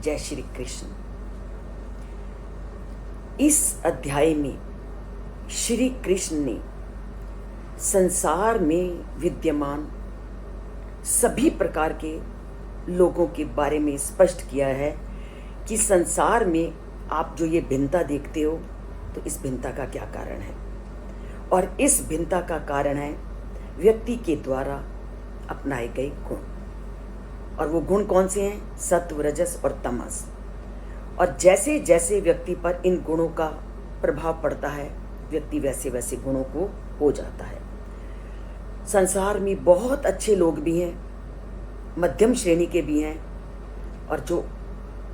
जय श्री कृष्ण। इस अध्याय में श्री कृष्ण ने संसार में विद्यमान सभी प्रकार के लोगों के बारे में स्पष्ट किया है कि संसार में आप जो ये भिन्नता देखते हो तो इस भिन्नता का क्या कारण है। और इस भिन्नता का कारण है व्यक्ति के द्वारा अपनाए गए गुण। और वो गुण कौन से हैं? सत्व, रजस और तमस। और जैसे जैसे व्यक्ति पर इन गुणों का प्रभाव पड़ता है व्यक्ति वैसे वैसे गुणों को हो जाता है। संसार में बहुत अच्छे लोग भी हैं, मध्यम श्रेणी के भी हैं, और जो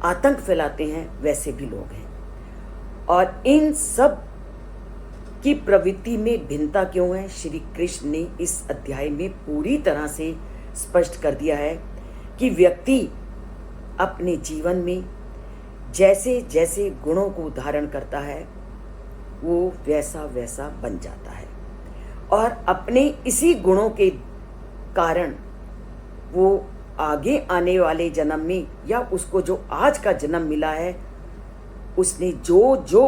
आतंक फैलाते हैं वैसे भी लोग हैं। और इन सब की प्रवृत्ति में भिन्नता क्यों है, श्री कृष्ण ने इस अध्याय में पूरी तरह से स्पष्ट कर दिया है कि व्यक्ति अपने जीवन में जैसे जैसे गुणों को धारण करता है वो वैसा वैसा बन जाता है। और अपने इसी गुणों के कारण वो आगे आने वाले जन्म में या उसको जो आज का जन्म मिला है उसने जो जो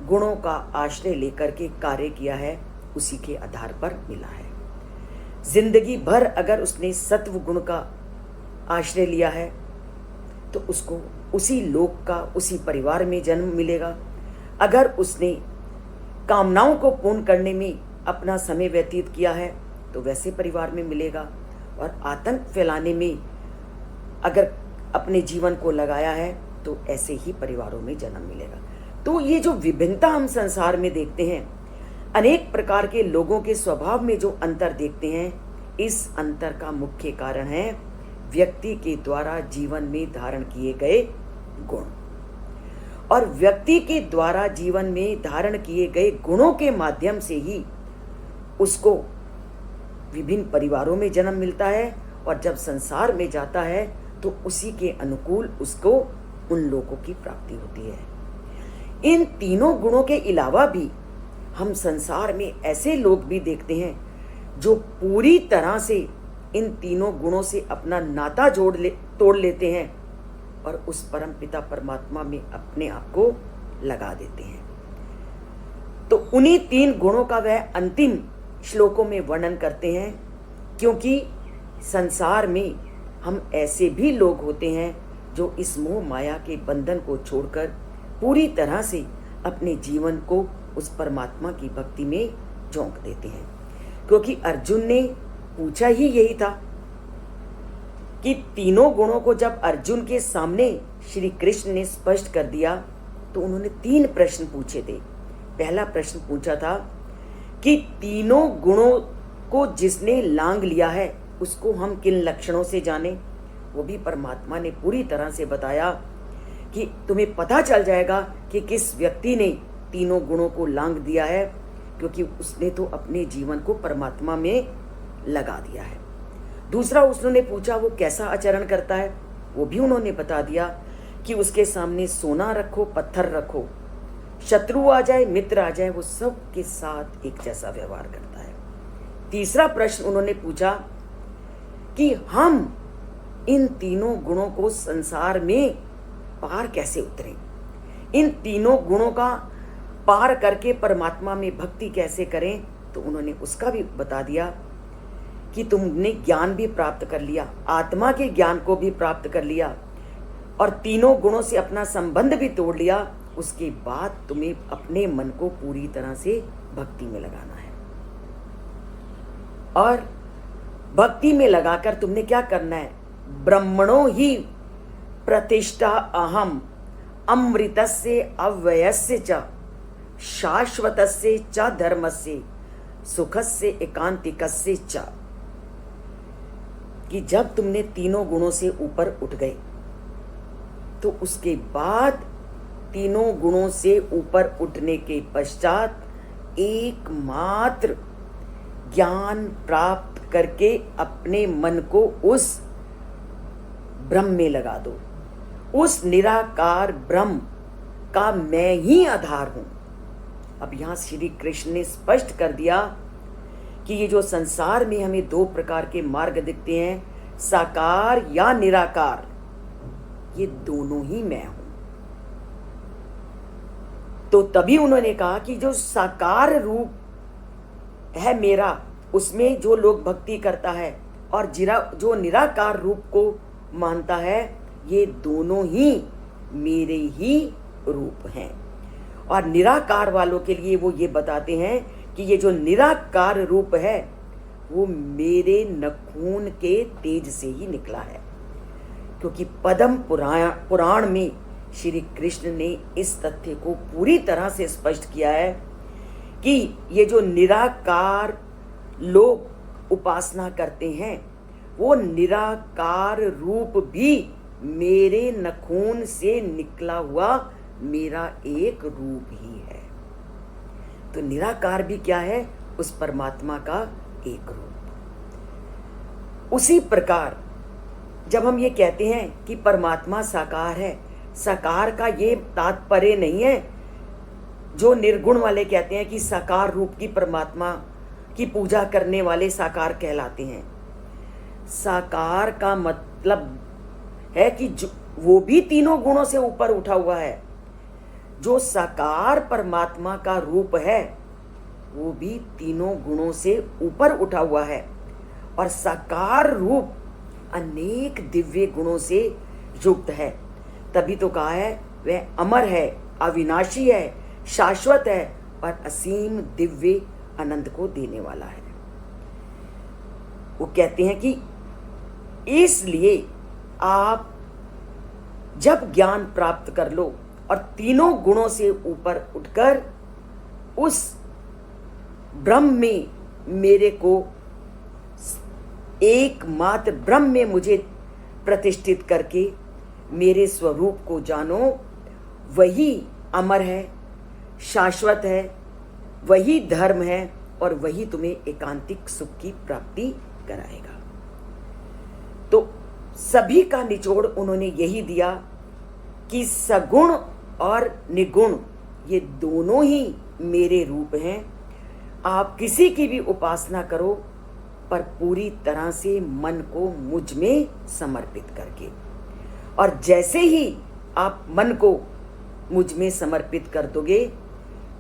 गुणों का आश्रय लेकर के कार्य किया है उसी के आधार पर मिला है। जिंदगी भर अगर उसने सत्व गुण का आश्रय लिया है तो उसको उसी लोक का उसी परिवार में जन्म मिलेगा। अगर उसने कामनाओं को पूर्ण करने में अपना समय व्यतीत किया है तो वैसे परिवार में मिलेगा। और आतंक फैलाने में अगर अपने जीवन को लगाया है तो ऐसे ही परिवारों में जन्म मिलेगा। तो ये जो विभिन्नता हम संसार में देखते हैं, अनेक प्रकार के लोगों के स्वभाव में जो अंतर देखते हैं, इस अंतर का मुख्य कारण है व्यक्ति के द्वारा जीवन में धारण किए गए गुण। और व्यक्ति के द्वारा जीवन में धारण किए गए गुणों के माध्यम से ही उसको विभिन्न परिवारों में जन्म मिलता है। और जब संसार में जाता है तो उसी के अनुकूल उसको उन लोगों की प्राप्ति होती है। इन तीनों गुणों के अलावा भी हम संसार में ऐसे लोग भी देखते हैं जो पूरी तरह से इन तीनों गुणों से अपना नाता तोड़ लेते हैं और उस परम पिता परमात्मा में अपने आप को लगा देते हैं। तो उन्हीं तीन गुणों का वह अंतिम श्लोकों में वर्णन करते हैं, क्योंकि संसार में हम ऐसे भी लोग होते हैं जो इस मोह माया के बंधन को छोड़कर पूरी तरह से अपने जीवन को उस परमात्मा की भक्ति में झोंक देते हैं। क्योंकि अर्जुन ने पूछा ही यही था कि तीनों गुणों को जब अर्जुन के सामने श्री कृष्ण ने स्पष्ट कर दिया तो उन्होंने 3 प्रश्न पूछे थे। पहला प्रश्न पूछा था कि तीनों गुणों को जिसने लांग लिया है उसको हम किन लक्षणों से जाने। वो भी परमात्मा ने पूरी तरह से बताया कि तुम्हें पता चल जाएगा कि किस व्यक्ति ने तीनों गुणों को लांग दिया है, क्योंकि उसने तो अपने जीवन को परमात्मा में लगा दिया है। दूसरा उन्होंने पूछा वो कैसा आचरण करता है, वो भी उन्होंने बता दिया कि उसके सामने सोना रखो, पत्थर रखो, शत्रु आ जाए, मित्र आ जाए, वो सब के साथ एक जैसा व्यवहार करता है। तीसरा प्रश्न उन्होंने पूछा कि हम इन तीनों गुणों को संसार में पार कैसे उतरें, इन तीनों गुणों का पार करके परमात्मा में भक्ति कैसे करें। तो उन्होंने उसका भी बता दिया कि तुमने ज्ञान भी प्राप्त कर लिया, आत्मा के ज्ञान को भी प्राप्त कर लिया और तीनों गुणों से अपना संबंध भी तोड़ लिया, उसके बाद तुम्हें अपने मन को पूरी तरह से भक्ति में लगाना है। और भक्ति में लगाकर तुमने क्या करना है, ब्रह्मणो ही प्रतिष्ठा अहम अमृतस्य अव्ययस्य च शाश्वतस्य च धर्मस्य सुखस्य एकांतिकस्य च। कि जब तुमने तीनों गुणों से ऊपर उठ गए तो उसके बाद तीनों गुणों से ऊपर उठने के पश्चात एकमात्र ज्ञान प्राप्त करके अपने मन को उस ब्रह्म में लगा दो। उस निराकार ब्रह्म का मैं ही आधार हूं। अब यहां श्री कृष्ण ने स्पष्ट कर दिया कि ये जो संसार में हमें 2 प्रकार के मार्ग दिखते हैं, साकार या निराकार, ये दोनों ही मैं हूं। तो तभी उन्होंने कहा कि जो साकार रूप है मेरा, उसमें जो लोग भक्ति करता है, और जो निराकार रूप को मानता है, ये दोनों ही मेरे ही रूप हैं। और निराकार वालों के लिए वो ये बताते हैं कि ये जो निराकार रूप है वो मेरे नखून के तेज से ही निकला है। क्योंकि पद्म पुराण में श्री कृष्ण ने इस तथ्य को पूरी तरह से स्पष्ट किया है कि ये जो निराकार लोग उपासना करते हैं, वो निराकार रूप भी मेरे नखून से निकला हुआ मेरा एक रूप ही है। तो निराकार भी क्या है? उस परमात्मा का एक रूप। उसी प्रकार जब हम ये कहते हैं कि परमात्मा साकार है, साकार का ये तात्पर्य नहीं है जो निर्गुण वाले कहते हैं कि साकार रूप की परमात्मा की पूजा करने वाले साकार कहलाते हैं। साकार का मतलब है कि वो भी तीनों गुणों से ऊपर उठा हुआ है। जो साकार परमात्मा का रूप है वो भी तीनों गुणों से ऊपर उठा हुआ है, और साकार रूप अनेक दिव्य गुणों से युक्त है। तभी तो कहा है वह अमर है, अविनाशी है, शाश्वत है और असीम दिव्य आनंद को देने वाला है। वो कहते हैं कि इसलिए आप जब ज्ञान प्राप्त कर लो और तीनों गुणों से ऊपर उठकर उस ब्रह्म में मेरे को एकमात्र ब्रह्म में मुझे प्रतिष्ठित करके मेरे स्वरूप को जानो, वही अमर है, शाश्वत है, वही धर्म है और वही तुम्हें एकांतिक सुख की प्राप्ति कराएगा। तो सभी का निचोड़ उन्होंने यही दिया कि सगुण और निगुण ये दोनों ही मेरे रूप हैं। आप किसी की भी उपासना करो, पर पूरी तरह से मन को मुझ में समर्पित करके। और जैसे ही आप मन को मुझ में समर्पित कर दोगे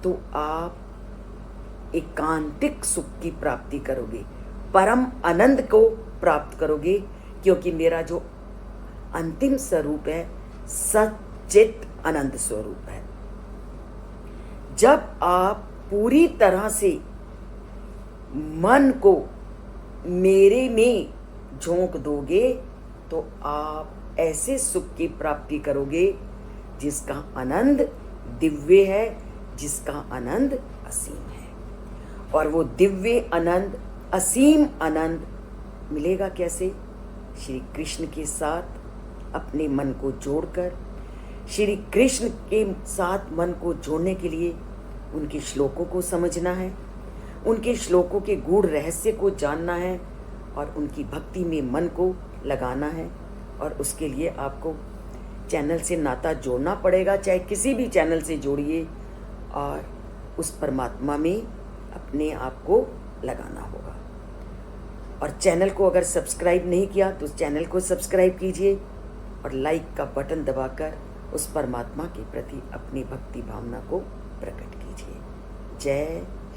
तो आप एकांतिक सुख की प्राप्ति करोगे, परम आनंद को प्राप्त करोगे। क्योंकि मेरा जो अंतिम स्वरूप है सच्चित आनंद स्वरूप है। जब आप पूरी तरह से मन को मेरे में झोंक दोगे तो आप ऐसे सुख की प्राप्ति करोगे जिसका आनंद दिव्य है, जिसका आनंद असीम है। और वो दिव्य आनंद, असीम आनंद मिलेगा कैसे? श्री कृष्ण के साथ अपने मन को जोड़कर। श्री कृष्ण के साथ मन को जोड़ने के लिए उनके श्लोकों को समझना है, उनके श्लोकों के गूढ़ रहस्य को जानना है और उनकी भक्ति में मन को लगाना है। और उसके लिए आपको चैनल से नाता जोड़ना पड़ेगा, चाहे किसी भी चैनल से जोड़िए, और उस परमात्मा में अपने आप को लगाना होगा। और चैनल को अगर सब्सक्राइब नहीं किया तो चैनल को सब्सक्राइब कीजिए और लाइक का बटन दबाकर उस परमात्मा के प्रति अपनी भक्ति भावना को प्रकट कीजिए। जय